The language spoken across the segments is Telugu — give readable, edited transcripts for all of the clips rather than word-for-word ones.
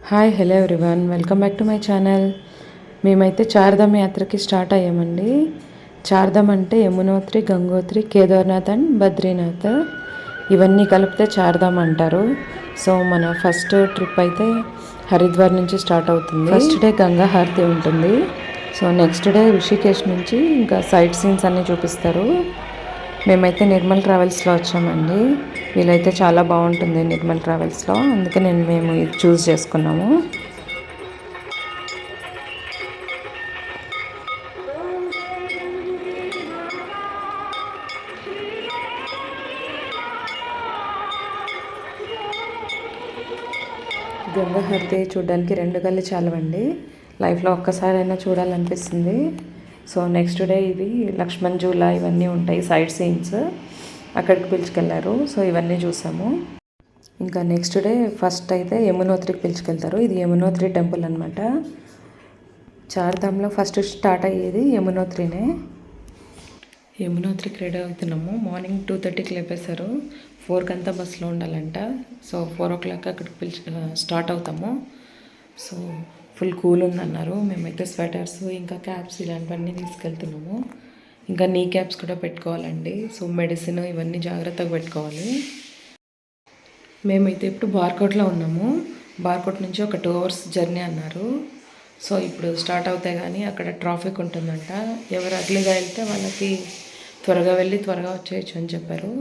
Hi hello everyone, welcome back to my channel. మేమైతే చార్ధామ్ యాత్రకి స్టార్ట్ అయ్యామండి. చార్ధామ్ అంటే యమునోత్రి, గంగోత్రి, కేదార్నాథ్ అండ్ బద్రీనాథ్, ఇవన్నీ కలిపితే చార్ధామ్ అంటారు. సో మన ఫస్ట్ ట్రిప్ అయితే హరిద్వార్ నుంచి స్టార్ట్ అవుతుంది. ఫస్ట్ డే గంగా హారతి ఉంటుంది. సో నెక్స్ట్ డే ఋషికేశ్ నుంచి ఇంకా సైట్ సీన్స్ అన్నీ చూపిస్తారు. మేమైతే నిర్మల్ ట్రావెల్స్లో వచ్చామండి. వీలైతే చాలా బాగుంటుంది నిర్మల్ ట్రావెల్స్లో, అందుకే మేము ఇది చూస్ చేసుకున్నాము. గంగా హారతి చూడడానికి 2 గంటలు చాలవండి. లైఫ్లో ఒక్కసారైనా చూడాలనిపిస్తుంది. సో నెక్స్ట్ డే ఇవి లక్ష్మణ్ జూలా ఇవన్నీ ఉంటాయి సైడ్ సీన్స్, అక్కడికి పిలుచుకెళ్ళారు. సో ఇవన్నీ చూసాము. ఇంకా నెక్స్ట్ డే ఫస్ట్ అయితే యమునోత్రికి పిలుచుకెళ్తారు. ఇది యమునోత్రి టెంపుల్ అనమాట. చార్ధామ్లో ఫస్ట్ స్టార్ట్ అయ్యేది యమునోత్రినే. యమునోత్రికి రెడీ అవుతున్నాము. మార్నింగ్ 2:30కి లేపేశారు. 4కి అంతా బస్సులో ఉండాలంట. సో 4 o'clock అక్కడికి స్టార్ట్ అవుతాము. సో ఫుల్ కూల్ ఉందన్నారు. మేమైతే స్వెటర్స్ ఇంకా క్యాప్స్ ఇలాంటివన్నీ తీసుకెళ్తున్నాము. ఇంకా నీ క్యాప్స్ కూడా పెట్టుకోవాలండి. సో మెడిసిన్ ఇవన్నీ జాగ్రత్తగా పెట్టుకోవాలి. మేమైతే ఇప్పుడు బార్కోట్లో ఉన్నాము. బార్కోట్ నుంచి ఒక 2 hours జర్నీ అన్నారు. సో ఇప్పుడు స్టార్ట్ అవుతాయి కానీ అక్కడ ట్రాఫిక్ ఉంటుందంట. ఎవరు అర్లీగా వెళ్తే వాళ్ళకి త్వరగా వెళ్ళి త్వరగా వచ్చేయచ్చు అని చెప్పారు.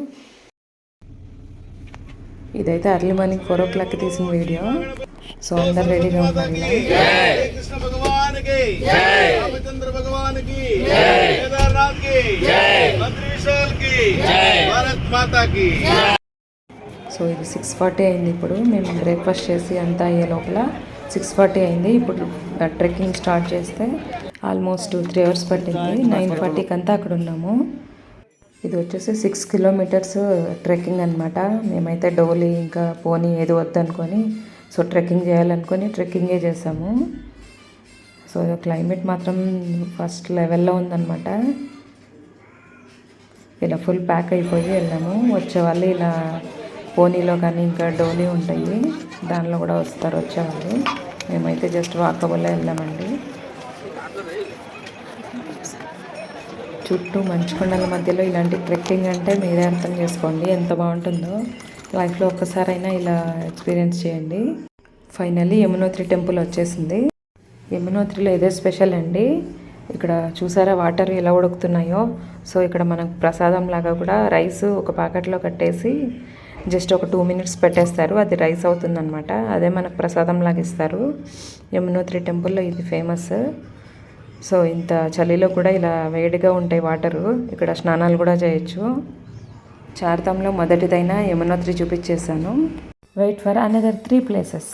ఇదైతే అర్లీ మార్నింగ్ 4 o'clock తీసిన వీడియో. సో అందరు రెడీగా ఉన్నారు. సో ఇది 6:40 అయింది. ఇప్పుడు మేము బ్రేక్ఫాస్ట్ చేసి అంతా అయ్యే లోపల 6:40 అయింది. ఇప్పుడు ట్రెక్కింగ్ స్టార్ట్ చేస్తే ఆల్మోస్ట్ 3 hours పట్టింది. 9:40కి అంతా అక్కడ ఉన్నాము. ఇది వచ్చేసి 6 kilometers ట్రెక్కింగ్ అనమాట. మేమైతే డోలీ ఇంకా పోనీ ఏది వద్దనుకొని సో ట్రెక్కింగ్ చేయాలనుకొని ట్రెక్కింగే చేసాము. సో క్లైమేట్ మాత్రం ఫస్ట్ లెవెల్లో ఉందన్నమాట. ఇలా ఫుల్ ప్యాక్ అయిపోయి వెళ్ళాము. వచ్చేవాళ్ళు ఇలా పోనీలో కానీ ఇంకా డోలీ ఉంటాయి, దానిలో కూడా వస్తారు వచ్చేవాళ్ళు. మేమైతే జస్ట్ వాకబుల్లో వెళ్ళామండి. చుట్టూ మంచు కొండల మధ్యలో ఇలాంటి ట్రెక్కింగ్ అంటే మీరే అర్థం చేసుకోండి ఎంత బాగుంటుందో. లైఫ్లో ఒక్కసారైనా ఇలా ఎక్స్పీరియన్స్ చేయండి. ఫైనల్లీ యమునోత్రి టెంపుల్ వచ్చేసింది. యమునోత్రిలో ఇదే స్పెషల్ అండి. ఇక్కడ చూసారా వాటర్ ఎలా ఉడుకుతున్నాయో. సో ఇక్కడ మనకు ప్రసాదం లాగా కూడా రైస్ ఒక ప్యాకెట్లో కట్టేసి జస్ట్ ఒక 2 minutes పెట్టేస్తారు. అది రైస్ అవుతుందన్నమాట. అదే మనకు ప్రసాదం లాగా ఇస్తారు. యమునోత్రి టెంపుల్లో ఇది ఫేమస్. సో ఇంత చలిలో కూడా ఇలా వేడిగా ఉంటాయి వాటరు. ఇక్కడ స్నానాలు కూడా చేయొచ్చు. చార్ధామ్లో మొదటిదైన యమునోత్రి చూపించేశాను. Wait for another 3 places.